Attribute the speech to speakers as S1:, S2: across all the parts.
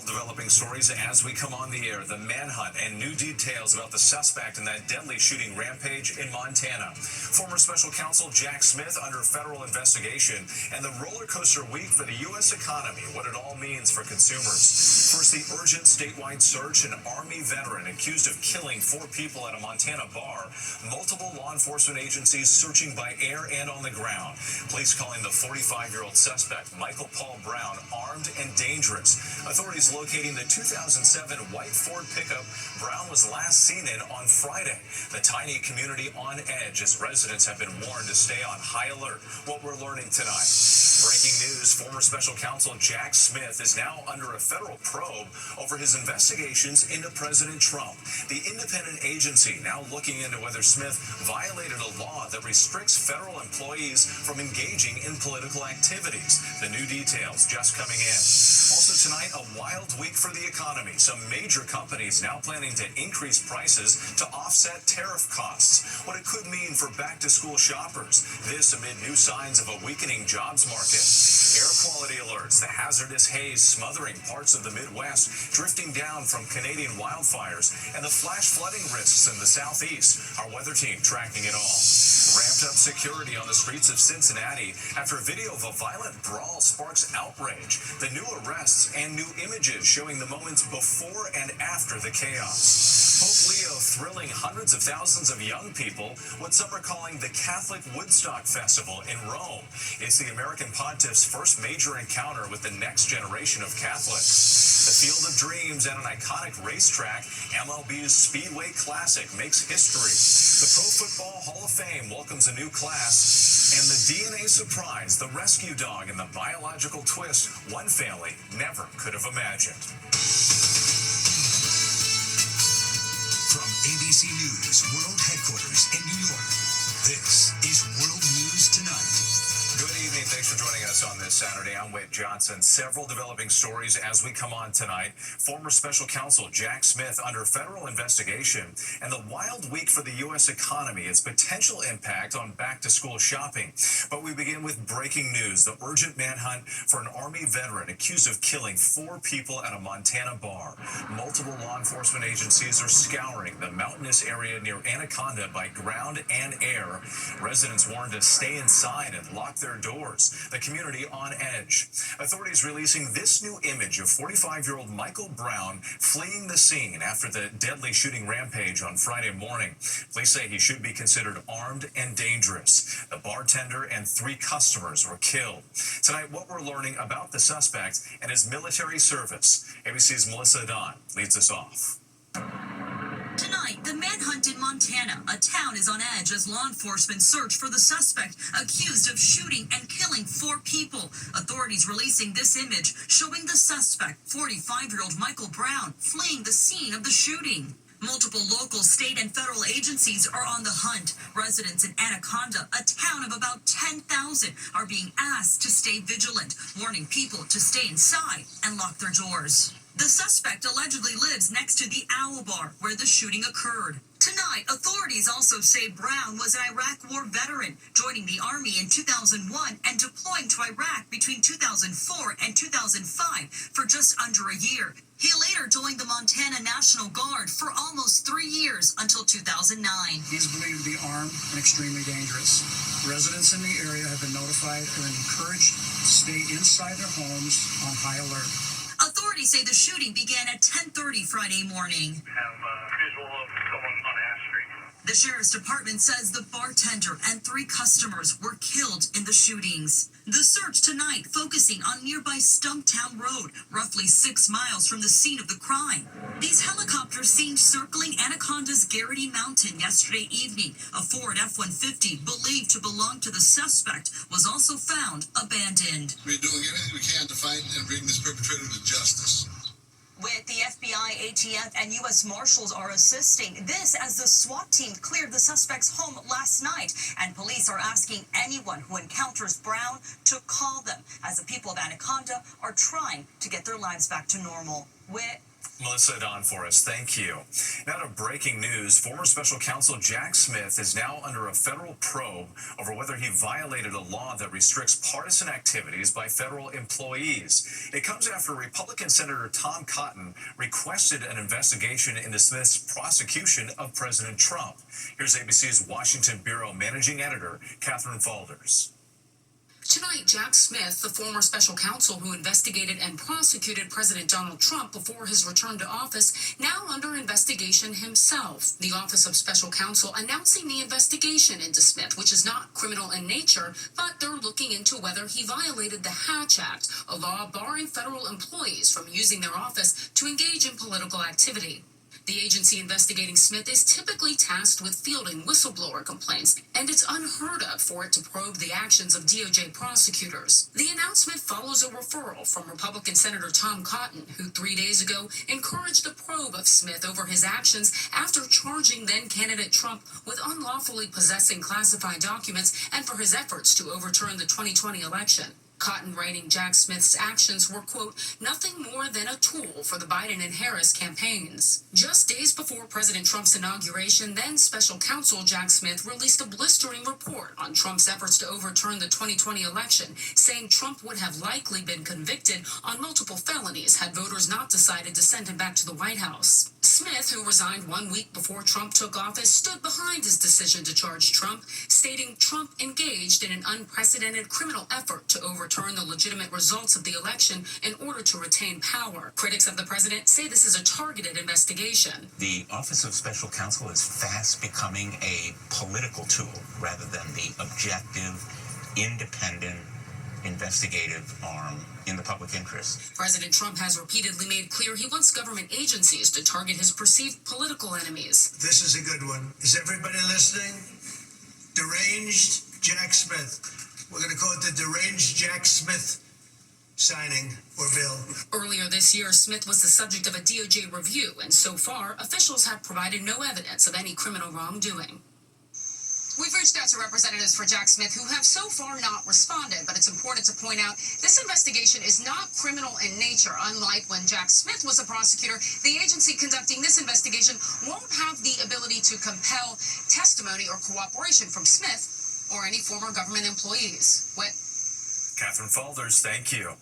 S1: Several developing stories as we come on the air. The manhunt and new details about the suspect in that deadly shooting rampage in Montana. Former special counsel Jack Smith under federal investigation, and the roller coaster week for the U.S. economy, what it all means for consumers. First, the urgent statewide search. An Army veteran accused of killing 4 people at a Montana bar. Multiple law enforcement agencies searching by air and on the ground. Police calling the 45-year-old suspect, Michael Paul Brown, armed and dangerous. Authorities locating the 2007 white Ford pickup Brown was last seen in on Friday. The tiny community on edge as residents have been warned to stay on high alert. What we're learning tonight. Breaking news, former special counsel Jack Smith is now under a federal probe over his investigations into President Trump. The independent agency now looking into whether Smith violated a law that restricts federal employees from engaging in political activities. The new details just coming in. Also tonight, a wild week for the economy. Some major companies now planning to increase prices to offset tariff costs. What it could mean for back-to-school shoppers. This amid new signs of a weakening jobs market. Air quality alerts. The hazardous haze smothering parts of the Midwest, drifting down from Canadian wildfires, and the flash flooding risks in the southeast. Our weather team tracking it all. Ramped up security on the streets of Cincinnati after a video of a violent brawl sparks outrage. The new arrests and new images showing the moments before and after the chaos. Pope Leo thrilling hundreds of thousands of young people, what some are calling the Catholic Woodstock Festival in Rome. It's the American Pontiff's first major encounter with the next generation of Catholics. The Field of Dreams at an iconic racetrack, MLB's Speedway Classic makes history. The Pro Football Hall of Fame welcomes a new class. And the DNA surprise, the rescue dog, and the biological twist one family never could have imagined.
S2: From ABC News World Headquarters in New York, this is World News Tonight.
S1: Good evening. Thanks for joining us on this Saturday. I'm Whit Johnson. Several developing stories as we come on tonight. Former special counsel Jack Smith under federal investigation, and the wild week for the U.S. economy, its potential impact on back-to-school shopping. But we begin with breaking news. The urgent manhunt for an Army veteran accused of killing 4 people at a Montana bar. Multiple law enforcement agencies are scouring the mountainous area near Anaconda by ground and air. Residents warned to stay inside and lock their doors. The community on edge. Authorities releasing this new image of 45-year-old Michael Brown fleeing the scene after the deadly shooting rampage on Friday morning. Police say he should be considered armed and dangerous. The bartender and 3 customers were killed. Tonight, what we're learning about the suspect and his military service. ABC's Melissa Don leads us off.
S3: Tonight, the manhunt in Montana. A town is on edge as law enforcement search for the suspect accused of shooting and killing 4 people. Authorities releasing this image showing the suspect, 45-year-old Michael Brown, fleeing the scene of the shooting. Multiple local, state, and federal agencies are on the hunt. Residents in Anaconda, a town of about 10,000, are being asked to stay vigilant, warning people to stay inside and lock their doors. The suspect allegedly lives next to the Owl Bar where the shooting occurred. Tonight, authorities also say Brown was an Iraq War veteran, joining the Army in 2001 and deploying to Iraq between 2004 and 2005 for just under a year. He later joined the Montana National Guard for almost 3 years until 2009.
S4: He's believed to be armed and extremely dangerous. Residents in the area have been notified and encouraged to stay inside their homes on high alert.
S3: Authorities say the shooting began at 10:30 Friday morning.
S5: Have visual of someone on Ash Street.
S3: The sheriff's department says the bartender and 3 customers were killed in the shootings. The search tonight focusing on nearby Stumptown Road, roughly 6 miles from the scene of the crime. These helicopters seen circling Anaconda's Garrity Mountain yesterday evening. A Ford F-150 believed to belong to the suspect was also found abandoned.
S6: We're doing everything we can to find and bring this perpetrator to justice.
S3: With the FBI, ATF, and U.S. Marshals are assisting. This as the SWAT team cleared the suspect's home last night. And police are asking anyone who encounters Brown to call them as the people of Anaconda are trying to get their lives back to normal.
S1: Melissa Don for us, thank you. Now to breaking news. Former special counsel Jack Smith is now under a federal probe over whether he violated a law that restricts partisan activities by federal employees. It comes after Republican Senator Tom Cotton requested an investigation into Smith's prosecution of President Trump. Here's ABC's Washington Bureau Managing Editor, Catherine Falders.
S3: Tonight, Jack Smith, the former special counsel who investigated and prosecuted President Donald Trump before his return to office, now under investigation himself. The Office of Special Counsel announcing the investigation into Smith, which is not criminal in nature, but they're looking into whether he violated the Hatch Act, a law barring federal employees from using their office to engage in political activity. The agency investigating Smith is typically tasked with fielding whistleblower complaints, and it's unheard of for it to probe the actions of DOJ prosecutors. The announcement follows a referral from Republican Senator Tom Cotton, who 3 days ago encouraged a probe of Smith over his actions after charging then-candidate Trump with unlawfully possessing classified documents and for his efforts to overturn the 2020 election. Cotton writing Jack Smith's actions were, quote, nothing more than a tool for the Biden and Harris campaigns. Just days before President Trump's inauguration, then special counsel Jack Smith released a blistering report on Trump's efforts to overturn the 2020 election, saying Trump would have likely been convicted on multiple felonies had voters not decided to send him back to the White House. Smith, who resigned 1 week before Trump took office, stood behind his decision to charge Trump, stating Trump engaged in an unprecedented criminal effort to overturn the legitimate results of the election in order to retain power. Critics of the president say this is a targeted investigation.
S7: The Office of Special Counsel is fast becoming a political tool rather than the objective, independent, investigative arm in the public interest.
S3: President Trump has repeatedly made clear he wants government agencies to target his perceived political enemies.
S8: This is a good one. Is everybody listening? Deranged Jack Smith. We're going to call it the Deranged Jack Smith signing or bill.
S3: Earlier this year, Smith was the subject of a DOJ review, and so far, officials have provided no evidence of any criminal wrongdoing. We've reached out to representatives for Jack Smith who have so far not responded, but it's important to point out this investigation is not criminal in nature. Unlike when Jack Smith was a prosecutor, the agency conducting this investigation won't have the ability to compel testimony or cooperation from Smith or any former government employees.
S1: Catherine Falders, thank you.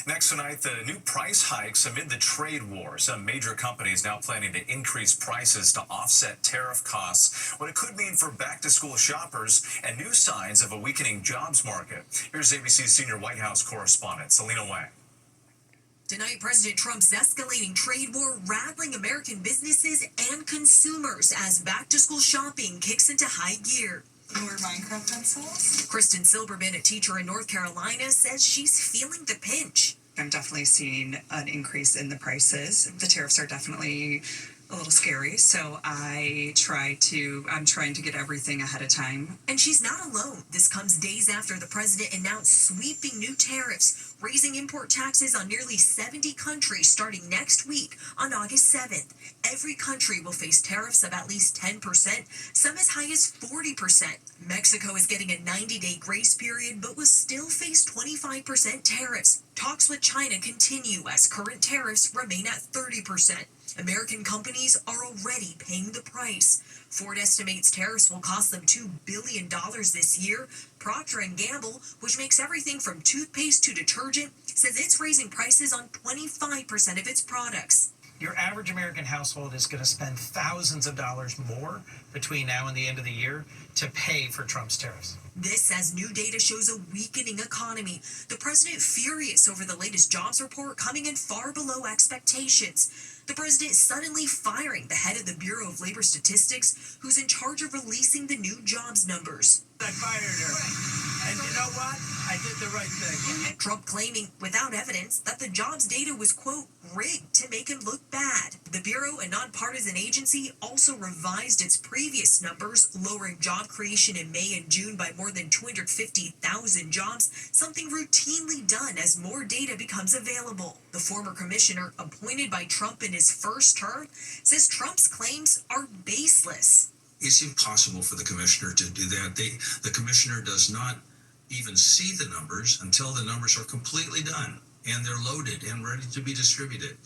S1: Next tonight, the new price hikes amid the trade war. Some major companies now planning to increase prices to offset tariff costs. What it could mean for back-to-school shoppers and new signs of a weakening jobs market. Here's ABC's senior White House correspondent, Selena Wang.
S9: Tonight, President Trump's escalating trade war rattling American businesses and consumers as back-to-school shopping kicks into high gear.
S10: More Minecraft pencils?
S9: Kristen Silberman, a teacher in North Carolina, says she's feeling the pinch.
S10: I'm definitely seeing an increase in the prices. The tariffs are definitely a little scary, so I'm trying to get everything ahead of time.
S9: And she's not alone. This comes days after the president announced sweeping new tariffs, raising import taxes on nearly 70 countries starting next week on August 7th. Every country will face tariffs of at least 10%, some as high as 40%. Mexico is getting a 90-day grace period, but will still face 25% tariffs. Talks with China continue as current tariffs remain at 30%. American companies are already paying the price. Ford estimates tariffs will cost them $2 billion this year. Procter & Gamble, which makes everything from toothpaste to detergent, says it's raising prices on 25% of its products.
S11: Your average American household is going to spend thousands of dollars more between now and the end of the year to pay for Trump's tariffs.
S9: This as new data shows a weakening economy. The president furious over the latest jobs report coming in far below expectations. The president suddenly firing the head of the Bureau of Labor Statistics, who's in charge of releasing the new jobs numbers.
S8: I fired her. And you know what? I did the right thing.
S9: Trump claiming, without evidence, that the jobs data was, quote, rigged to make him look bad. The Bureau, a nonpartisan agency, also revised its previous numbers, lowering job creation in May and June by more than 250,000 jobs, something routinely done as more data becomes available. The former commissioner, appointed by Trump in his first term, says Trump's claims are baseless.
S12: It's impossible for the commissioner to do that. The commissioner does not even see the numbers until the numbers are completely done and they're loaded and ready to be distributed.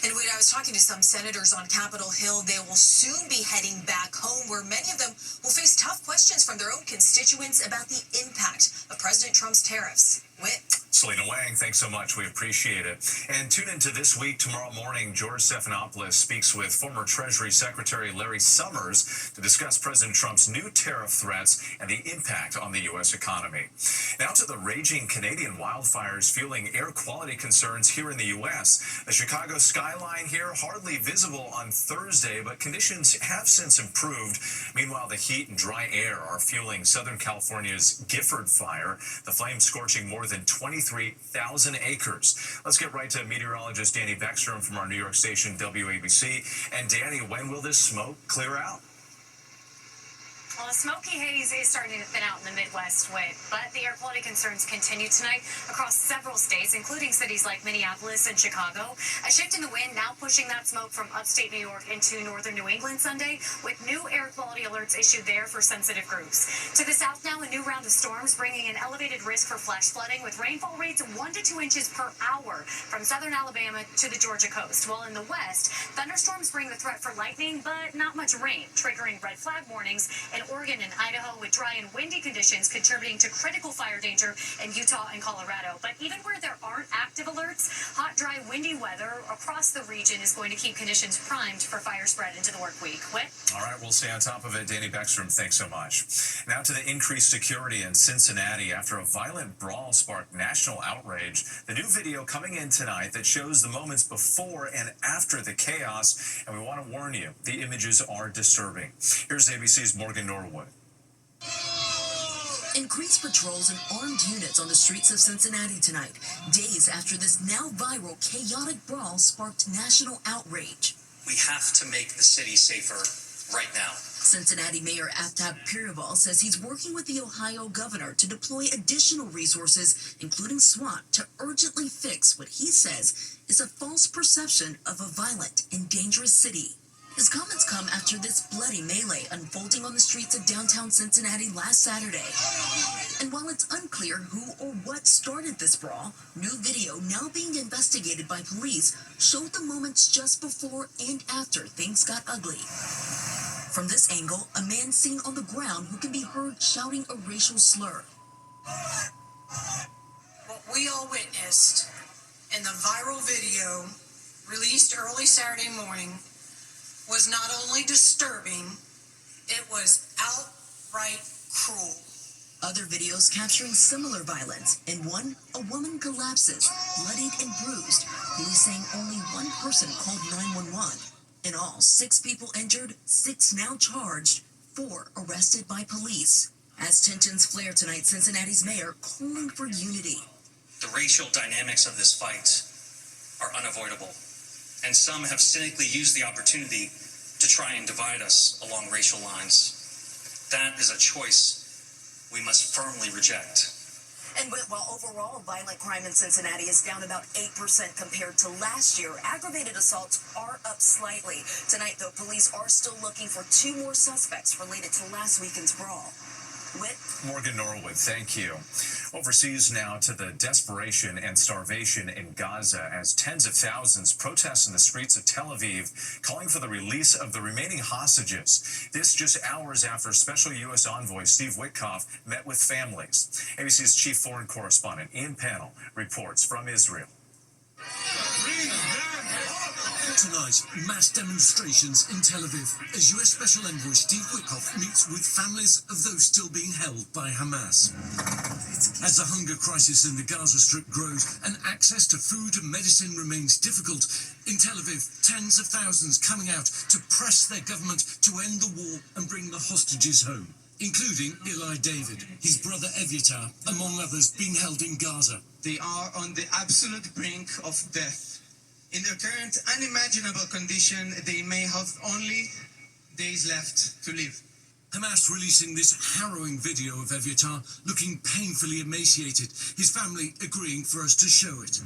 S9: And when I was talking to some senators on Capitol Hill, they will soon be heading back home, where many of them will face tough questions from their own constituents about the impact of President Trump's tariffs. Whit.
S1: Selena Wang, thanks so much. We appreciate it. And tune into This Week tomorrow morning. George Stephanopoulos speaks with former Treasury Secretary Larry Summers to discuss President Trump's new tariff threats and the impact on the U.S. economy. Now to the raging Canadian wildfires fueling air quality concerns here in the U.S. The Chicago skyline here hardly visible on Thursday, but conditions have since improved. Meanwhile, the heat and dry air are fueling Southern California's Gifford fire, the flames scorching more than 23,000 acres. Let's get right to meteorologist Danny Beckstrom from our New York station WABC. And Danny, when will this smoke clear out?
S13: Well, a smoky haze is starting to thin out in the Midwest, but the air quality concerns continue tonight across several states, including cities like Minneapolis and Chicago. A shift in the wind now pushing that smoke from upstate New York into northern New England Sunday, with new air quality alerts issued there for sensitive groups. To the south now, a new round of storms bringing an elevated risk for flash flooding, with rainfall rates of 1 to 2 inches per hour from southern Alabama to the Georgia coast. While in the west, thunderstorms bring the threat for lightning, but not much rain, triggering red flag warnings in Oregon and Idaho, with dry and windy conditions contributing to critical fire danger in Utah and Colorado. But even where there aren't active alerts, hot, dry, windy weather across the region is going to keep conditions primed for fire spread into the work week. Whit?
S1: All right, we'll stay on top of it. Danny Beckstrom, thanks so much. Now to the increased security in Cincinnati after a violent brawl sparked national outrage. The new video coming in tonight that shows the moments before and after the chaos, and we want to warn you, the images are disturbing. Here's ABC's Morgan Norwood.
S3: Increased patrols and armed units on the streets of Cincinnati tonight, days after this now viral chaotic brawl sparked national outrage.
S14: We have to make the city safer right now.
S3: Cincinnati Mayor Aftab Purival says he's working with the Ohio governor to deploy additional resources, including SWAT, to urgently fix what he says is a false perception of a violent and dangerous city. His comments come after this bloody melee unfolding on the streets of downtown Cincinnati last Saturday. And while it's unclear who or what started this brawl, new video now being investigated by police showed the moments just before and after things got ugly. From this angle, a man seen on the ground who can be heard shouting a racial slur.
S15: What we all witnessed in the viral video released early Saturday morning was not only disturbing, it was outright cruel.
S3: Other videos capturing similar violence. In one, a woman collapses, bloodied and bruised. Police saying only one person called 911. In all, 6 people injured, 6 now charged, 4 arrested by police. As tensions flare tonight, Cincinnati's mayor calling for unity.
S14: The racial dynamics of this fight are unavoidable, and some have cynically used the opportunity to try and divide us along racial lines. That is a choice we must firmly reject.
S3: And while overall violent crime in Cincinnati is down about 8% compared to last year, aggravated assaults are up slightly. Tonight, though, police are still looking for 2 more suspects related to last weekend's brawl. Whit?
S1: Morgan Norwood, thank you. Overseas now to the desperation and starvation in Gaza as tens of thousands protest in the streets of Tel Aviv, calling for the release of the remaining hostages. This just hours after Special U.S. Envoy Steve Witkoff met with families. ABC's chief foreign correspondent Ian Pannell reports from Israel.
S16: Tonight, mass demonstrations in Tel Aviv as U.S. Special Envoy Steve Witkoff meets with families of those still being held by Hamas. As the hunger crisis in the Gaza Strip grows and access to food and medicine remains difficult, in Tel Aviv, tens of thousands coming out to press their government to end the war and bring the hostages home, including Eli David, his brother Evyatar, among others, being held in Gaza.
S17: They are on the absolute brink of death. In their current unimaginable condition, they may have only days left to live.
S16: Hamas releasing this harrowing video of Evyatar looking painfully emaciated, his family agreeing for us to show it.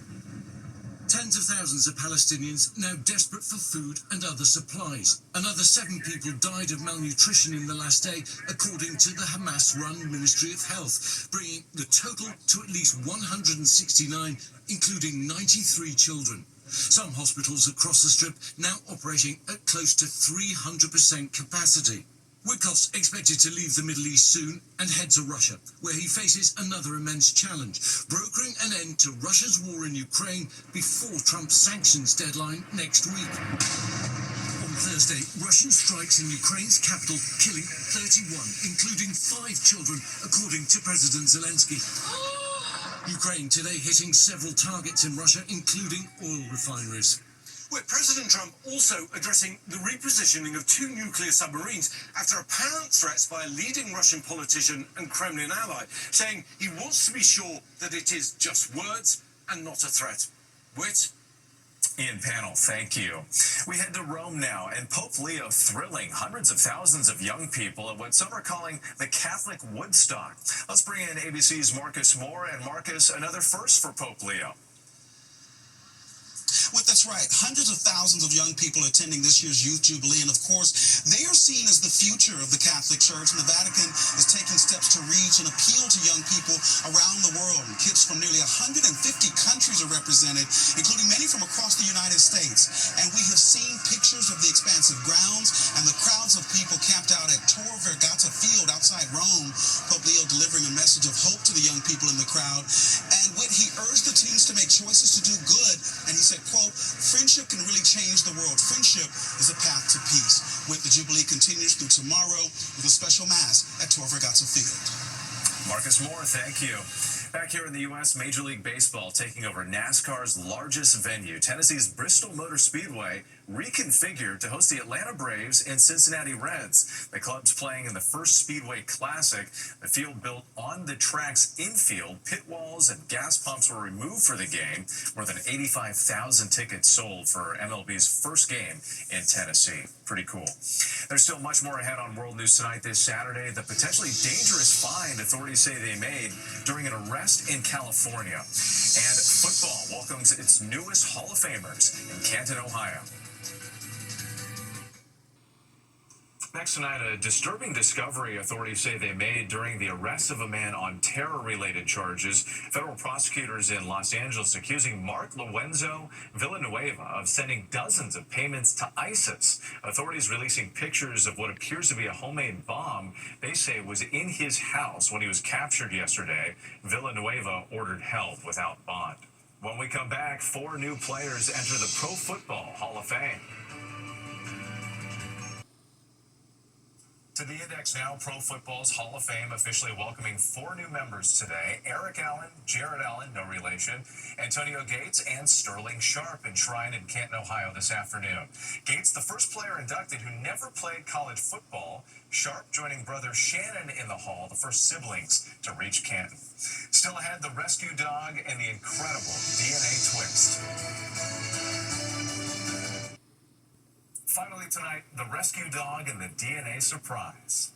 S16: Tens of thousands of Palestinians now desperate for food and other supplies. Another 7 people died of malnutrition in the last day, according to the Hamas-run Ministry of Health, bringing the total to at least 169, including 93 children. Some hospitals across the Strip now operating at close to 300% capacity. Witkoff's expected to leave the Middle East soon and head to Russia, where he faces another immense challenge, brokering an end to Russia's war in Ukraine before Trump's sanctions deadline next week. On Thursday, Russian strikes in Ukraine's capital, killing 31, including 5 children, according to President Zelensky. Ukraine today hitting several targets in Russia, including oil refineries.
S18: With President Trump also addressing the repositioning of 2 nuclear submarines after apparent threats by a leading Russian politician and Kremlin ally, saying he wants to be sure that it is just words and not a threat. Whit?
S1: Ian Panel, thank you. We head to Rome now, and Pope Leo thrilling hundreds of thousands of young people at what some are calling the Catholic Woodstock. Let's bring in ABC's Marcus Moore. And Marcus, another first for Pope Leo.
S19: Well, that's right. Hundreds of thousands of young people attending this year's Youth Jubilee. And of course, they are seen as the future of the Catholic Church. And the Vatican is taking steps to reach and appeal to young people around the world. And kids from nearly 150 countries are represented, including many from across the United States. And we have seen pictures of the expansive grounds and the crowds of people camped out at Tor Vergata Field outside Rome. Pope Leo delivering a message of hope to the young people in the crowd. And when he urged the teens to make choices to do good, and he said, quote, friendship can really change the world. Friendship is a path to peace. With the Jubilee continues through tomorrow with a special mass at Tor Vergata Field.
S1: Marcus Moore, thank you. Back here in the U.S., Major League Baseball taking over NASCAR's largest venue. Tennessee's Bristol Motor Speedway reconfigured to host the Atlanta Braves and Cincinnati Reds. The club's playing in the first Speedway Classic. The field built on the track's infield. Pit walls and gas pumps were removed for the game. More than 85,000 tickets sold for MLB's first game in Tennessee. Pretty cool. There's still much more ahead on World News Tonight this Saturday. The potentially dangerous find authorities say they made during an arrest in California. And football welcomes its newest Hall of Famers in Canton, Ohio. Next tonight, a disturbing discovery authorities say they made during the arrest of a man on terror-related charges. Federal prosecutors in Los Angeles accusing Mark Lorenzo Villanueva of sending dozens of payments to ISIS. Authorities releasing pictures of what appears to be a homemade bomb they say was in his house when he was captured yesterday. Villanueva ordered help without bond. When we come back, 4 new players enter the Pro Football Hall of Fame. To the Index now, Pro Football's Hall of Fame officially welcoming 4 new members today. Eric Allen, Jared Allen, no relation, Antonio Gates, and Sterling Sharp enshrined in Canton, Ohio this afternoon. Gates, the first player inducted who never played college football. Sharp joining brother Shannon in the Hall, the first siblings to reach Canton. Still ahead, the rescue dog and the incredible DNA twist. Finally tonight, the rescue dog and the DNA surprise.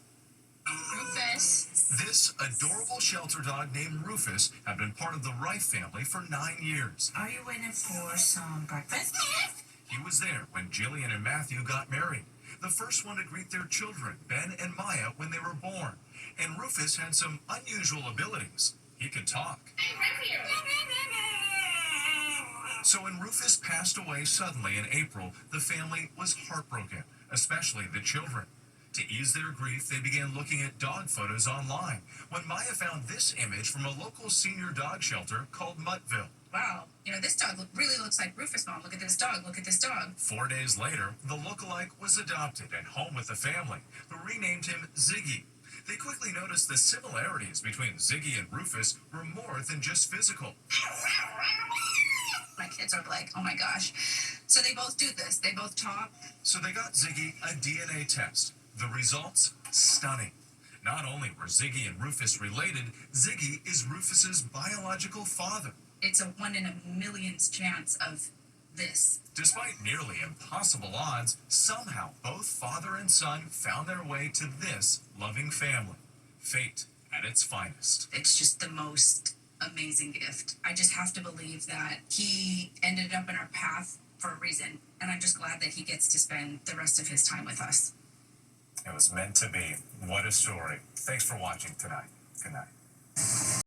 S20: Rufus.
S1: This adorable shelter dog named Rufus had been part of the Rife family for 9 years.
S20: Are you waiting for some breakfast?
S1: He was there when Jillian and Matthew got married. The first one to greet their children, Ben and Maya, when they were born. And Rufus had some unusual abilities. He could talk. So when Rufus passed away suddenly in April, the family was heartbroken, especially the children. To ease their grief, they began looking at dog photos online when Maya found this image from a local senior dog shelter called Muttville.
S20: Wow, this dog really looks like Rufus, Mom. Look at this dog. Look at this dog.
S1: 4 days later, the lookalike was adopted and home with the family, who renamed him Ziggy. They quickly noticed the similarities between Ziggy and Rufus were more than just physical.
S20: My kids are like, oh my gosh. So they both do this. They both talk.
S1: So they got Ziggy a DNA test. The results, stunning. Not only were Ziggy and Rufus related, Ziggy is Rufus's biological father.
S20: It's a 1 in a million's chance of this.
S1: Despite nearly impossible odds, somehow both father and son found their way to this loving family. Fate at its finest.
S20: It's just the most amazing gift. I just have to believe that he ended up in our path for a reason, and I'm just glad that he gets to spend the rest of his time with us.
S1: It was meant to be. What a story. Thanks for watching tonight. Good night.